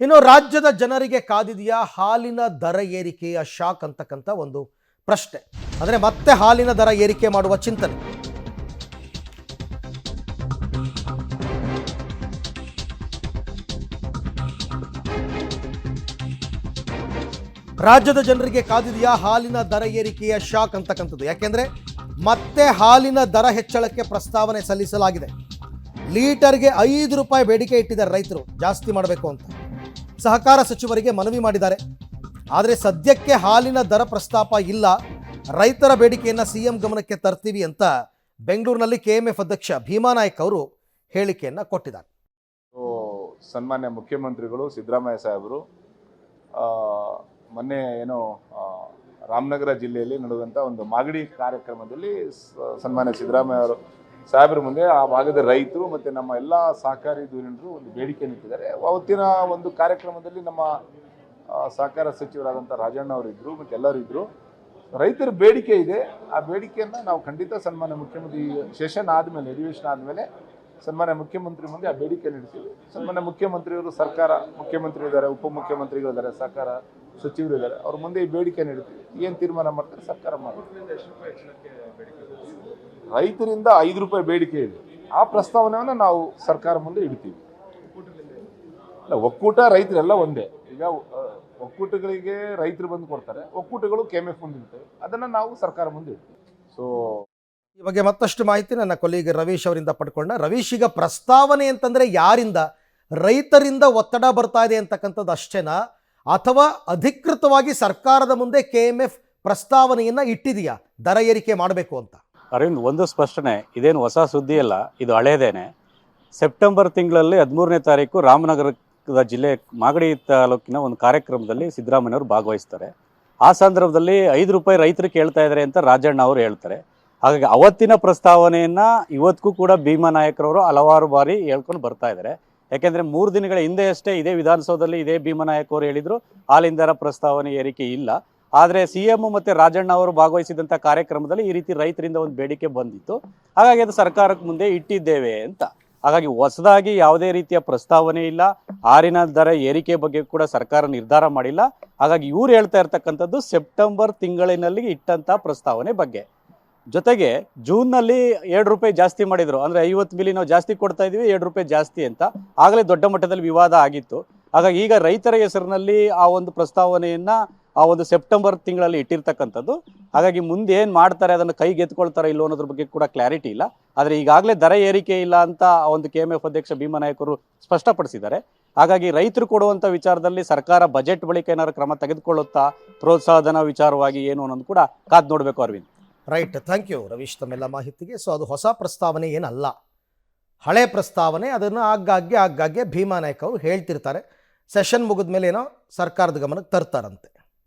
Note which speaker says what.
Speaker 1: ಇನ್ನು ರಾಜ್ಯದ ಜನರಿಗೆ ಕಾದಿದೆಯಾ ಹಾಲಿನ ದರ ಏರಿಕೆಯ ಶಾಕ್ ಅಂತಕ್ಕಂಥ ಒಂದು ಪ್ರಶ್ನೆ. ಅಂದರೆ ಮತ್ತೆ ಹಾಲಿನ ದರ ಏರಿಕೆ ಮಾಡುವ ಚಿಂತನೆ. ರಾಜ್ಯದ ಜನರಿಗೆ ಕಾದಿದೆಯಾ ಹಾಲಿನ ದರ ಏರಿಕೆಯ ಶಾಕ್ ಅಂತಕ್ಕಂಥದ್ದು. ಯಾಕೆಂದ್ರೆ ಮತ್ತೆ ಹಾಲಿನ ದರ ಹೆಚ್ಚಳಕ್ಕೆ ಪ್ರಸ್ತಾವನೆ ಸಲ್ಲಿಸಲಾಗಿದೆ. ಲೀಟರ್ಗೆ 5 ರೂಪಾಯಿ ಬೇಡಿಕೆ ಇಟ್ಟಿದ್ದಾರೆ ರೈತರು, ಜಾಸ್ತಿ ಮಾಡಬೇಕು ಅಂತ ಸಹಕಾರ ಸಚಿವರಿಗೆ ಮನವಿ ಮಾಡಿದ್ದಾರೆ. ಆದರೆ ಸದ್ಯಕ್ಕೆ ಹಾಲಿನ ದರ ಪ್ರಸ್ತಾಪ ಇಲ್ಲ. ರೈತರ ಬೇಡಿಕೆಯನ್ನು ಸಿಎಂ ಗಮನಕ್ಕೆ ತರ್ತೀವಿ ಅಂತ ಬೆಂಗಳೂರಿನಲ್ಲಿ ಕೆಎಂಎಫ್ ಅಧ್ಯಕ್ಷ ಭೀಮಾನಾಯ್ಕ ಅವರು ಹೇಳಿಕೆಯನ್ನು ಕೊಟ್ಟಿದ್ದಾರೆ.
Speaker 2: ಸನ್ಮಾನ್ಯ ಮುಖ್ಯಮಂತ್ರಿಗಳು ಸಿದ್ದರಾಮಯ್ಯ ಸಾಹೇಬರು ಮೊನ್ನೆ ರಾಮನಗರ ಜಿಲ್ಲೆಯಲ್ಲಿ ನಡೆದಂಥ ಒಂದು ಮಾಗಡಿ ಕಾರ್ಯಕ್ರಮದಲ್ಲಿ ಸನ್ಮಾನ್ಯ ಸಿದ್ದರಾಮಯ್ಯ ಅವರು ಸಾಹೇಬರ ಮುಂದೆ ಆ ಭಾಗದ ರೈತರು ಮತ್ತು ನಮ್ಮ ಎಲ್ಲ ಸಹಕಾರಿ ಧುರೀಣರು ಒಂದು ಬೇಡಿಕೆಯನ್ನು ಇಟ್ಟಿದ್ದಾರೆ. ಅವತ್ತಿನ ಒಂದು ಕಾರ್ಯಕ್ರಮದಲ್ಲಿ ನಮ್ಮ ಸಹಕಾರ ಸಚಿವರಾದಂಥ ರಾಜಣ್ಣ ಅವರು ಇದ್ದರು ಮತ್ತು ಎಲ್ಲರೂ ಇದ್ದರು. ರೈತರ ಬೇಡಿಕೆ ಇದೆ, ಆ ಬೇಡಿಕೆಯನ್ನು ನಾವು ಖಂಡಿತ ಸನ್ಮಾನ್ಯ ಮುಖ್ಯಮಂತ್ರಿ ಸೆಷನ್ ಆದಮೇಲೆ, ಅಧಿವೇಶನ ಆದಮೇಲೆ ಸನ್ಮಾನ್ಯ ಮುಖ್ಯಮಂತ್ರಿ ಮುಂದೆ ಆ ಬೇಡಿಕೆಯನ್ನು ಇಡ್ತೀವಿ. ಸನ್ಮಾನ್ಯ ಮುಖ್ಯಮಂತ್ರಿಯವರು ಸರ್ಕಾರ, ಮುಖ್ಯಮಂತ್ರಿ ಇದ್ದಾರೆ, ಉಪಮುಖ್ಯಮಂತ್ರಿಗಳಿದ್ದಾರೆ, ಸಹಕಾರ ಸಚಿವರು ಇದ್ದಾರೆ, ಅವ್ರ ಮುಂದೆ ಈ ಬೇಡಿಕೆಯನ್ನು ಇಡ್ತೀವಿ. ಏನು ತೀರ್ಮಾನ ಮಾಡ್ತಾರೆ ಸರ್ಕಾರ ಮಾಡ್ತಾರೆ. ರೈತರಿಂದ 5 ರೂಪಾಯಿ ಬೇಡಿಕೆ ಇದೆ, ಆ ಪ್ರಸ್ತಾವನೆಯನ್ನು ನಾವು ಸರ್ಕಾರ ಮುಂದೆ ಇಡ್ತೀವಿ. ಅಲ್ಲ, ಒಕ್ಕೂಟ ರೈತರೆಲ್ಲ ಒಂದೇ. ಈಗ ಒಕ್ಕೂಟಗಳಿಗೆ ರೈತರು ಬಂದು ಕೊಡ್ತಾರೆ, ಒಕ್ಕೂಟಗಳು ಕೆಎಂಎಫ್ ಮುಂದೆ ಇಡ್ತೇವೆ, ಅದನ್ನು ನಾವು ಸರ್ಕಾರ ಮುಂದೆ ಇಡ್ತೀವಿ. ಸೊ
Speaker 1: ಈ ಬಗ್ಗೆ ಮತ್ತಷ್ಟು ಮಾಹಿತಿ ನನ್ನ ಕೊಲೀಗ್ ರವೀಶ್ ಅವರಿಂದ ಪಡ್ಕೊಂಡ. ರವೀಶ್, ಈಗ ಪ್ರಸ್ತಾವನೆ ಅಂತಂದರೆ ಯಾರಿಂದ? ರೈತರಿಂದ ಒತ್ತಡ ಬರ್ತಾ ಇದೆ ಅಂತಕ್ಕಂಥದ್ದು ಅಷ್ಟೇನಾ, ಅಥವಾ ಅಧಿಕೃತವಾಗಿ ಸರ್ಕಾರದ ಮುಂದೆ ಕೆಎಂಎಫ್ ಪ್ರಸ್ತಾವನೆಯನ್ನು ಇಟ್ಟಿದೆಯಾ ದರ ಏರಿಕೆ ಮಾಡಬೇಕು ಅಂತ?
Speaker 3: ಅರವಿಂದ್, ಒಂದು ಸ್ಪಷ್ಟನೆ, ಇದೇನು ಹೊಸ ಸುದ್ದಿ ಅಲ್ಲ, ಇದು ಹಳೇದೇನೆ. ಸೆಪ್ಟೆಂಬರ್ ತಿಂಗಳಲ್ಲಿ 13ನೇ ತಾರೀಕು ರಾಮನಗರದ ಜಿಲ್ಲೆ ಮಾಗಡಿ ತಾಲೂಕಿನ ಒಂದು ಕಾರ್ಯಕ್ರಮದಲ್ಲಿ ಸಿದ್ದರಾಮಯ್ಯವರು ಭಾಗವಹಿಸ್ತಾರೆ. ಆ ಸಂದರ್ಭದಲ್ಲಿ 5 ರೂಪಾಯಿ ರೈತರು ಕೇಳ್ತಾ ಇದ್ದಾರೆ ಅಂತ ರಾಜಣ್ಣ ಅವರು ಹೇಳ್ತಾರೆ. ಹಾಗಾಗಿ ಅವತ್ತಿನ ಪ್ರಸ್ತಾವನೆಯನ್ನು ಇವತ್ತಿಗೂ ಕೂಡ ಭೀಮಾನಾಯಕರವರು ಹಲವಾರು ಬಾರಿ ಹೇಳ್ಕೊಂಡು ಬರ್ತಾ ಇದ್ದಾರೆ. ಯಾಕೆಂದರೆ 3 ದಿನಗಳ ಹಿಂದೆಯಷ್ಟೇ ಇದೇ ವಿಧಾನಸೌಧದಲ್ಲಿ ಇದೇ ಭೀಮಾನಾಯಕ್ ಅವರು ಹೇಳಿದರು ಹಾಲಿನ ದರ ಪ್ರಸ್ತಾವನೆ ಏರಿಕೆ ಇಲ್ಲ. ಆದರೆ CM ಮತ್ತು ರಾಜಣ್ಣ ಅವರು ಭಾಗವಹಿಸಿದಂಥ ಕಾರ್ಯಕ್ರಮದಲ್ಲಿ ಈ ರೀತಿ ರೈತರಿಂದ ಒಂದು ಬೇಡಿಕೆ ಬಂದಿತ್ತು. ಹಾಗಾಗಿ ಅದು ಸರ್ಕಾರಕ್ಕೆ ಮುಂದೆ ಇಟ್ಟಿದ್ದೇವೆ ಅಂತ. ಹಾಗಾಗಿ ಹೊಸದಾಗಿ ಯಾವುದೇ ರೀತಿಯ ಪ್ರಸ್ತಾವನೆ ಇಲ್ಲ, ಹಾಲಿನ ದರ ಏರಿಕೆ ಬಗ್ಗೆ ಕೂಡ ಸರ್ಕಾರ ನಿರ್ಧಾರ ಮಾಡಿಲ್ಲ. ಹಾಗಾಗಿ ಇವ್ರು ಹೇಳ್ತಾ ಇರ್ತಕ್ಕಂಥದ್ದು ಸೆಪ್ಟೆಂಬರ್ ತಿಂಗಳಿನಲ್ಲಿ ಇಟ್ಟಂಥ ಪ್ರಸ್ತಾವನೆ ಬಗ್ಗೆ. ಜೊತೆಗೆ ಜೂನ್ನಲ್ಲಿ 2 ರೂಪಾಯಿ ಜಾಸ್ತಿ ಮಾಡಿದರು, ಅಂದರೆ 50 ಮಿಲಿ ನಾವು ಜಾಸ್ತಿ ಕೊಡ್ತಾ ಇದ್ದೀವಿ, 2 ರೂಪಾಯಿ ಜಾಸ್ತಿ ಅಂತ ಆಗಲೇ ದೊಡ್ಡ ಮಟ್ಟದಲ್ಲಿ ವಿವಾದ ಆಗಿತ್ತು. ಹಾಗಾಗಿ ಈಗ ರೈತರ ಹೆಸರಿನಲ್ಲಿ ಆ ಒಂದು ಪ್ರಸ್ತಾವನೆಯನ್ನು ಆ ಒಂದು ಸೆಪ್ಟೆಂಬರ್ ತಿಂಗಳಲ್ಲಿ ಇಟ್ಟಿರ್ತಕ್ಕಂಥದ್ದು. ಹಾಗಾಗಿ ಮುಂದೆ ಏನು ಮಾಡ್ತಾರೆ, ಅದನ್ನು ಕೈಗೆತ್ಕೊಳ್ತಾರೆ ಇಲ್ಲೋ ಅನ್ನೋದ್ರ ಬಗ್ಗೆ ಕೂಡ ಕ್ಲಾರಿಟಿ ಇಲ್ಲ. ಆದರೆ ಈಗಾಗಲೇ ದರ ಏರಿಕೆ ಇಲ್ಲ ಅಂತ ಆ ಒಂದು ಕೆಎಂಎಫ್ ಅಧ್ಯಕ್ಷ ಭೀಮಾನಾಯಕರು ಸ್ಪಷ್ಟಪಡಿಸಿದ್ದಾರೆ. ಹಾಗಾಗಿ ರೈತರು ಕೊಡುವಂಥ ವಿಚಾರದಲ್ಲಿ ಸರ್ಕಾರ ಬಜೆಟ್ ಬಳಿಕ ಏನಾದ್ರು ಕ್ರಮ ತೆಗೆದುಕೊಳ್ಳುತ್ತಾ, ಪ್ರೋತ್ಸಾಹಧನ ವಿಚಾರವಾಗಿ ಏನು ಅನ್ನೋದು ಕೂಡ ಕಾದು ನೋಡಬೇಕು. Arvind,
Speaker 1: right, thank you Ravish ತಮ್ಮೆಲ್ಲ ಮಾಹಿತಿಗೆ. ಸೊ ಅದು ಹೊಸ ಪ್ರಸ್ತಾವನೆ ಏನಲ್ಲ, ಹಳೆ ಪ್ರಸ್ತಾವನೆ. ಅದನ್ನು ಆಗಾಗ್ಗೆ ಭೀಮಾನಾಯ್ಕ ಅವರು ಹೇಳ್ತಿರ್ತಾರೆ. ಸೆಷನ್ ಮುಗಿದ ಮೇಲೆ ಏನೋ ಸರ್ಕಾರದ ಗಮನಕ್ಕೆ ತರ್ತಾರಂತೆ.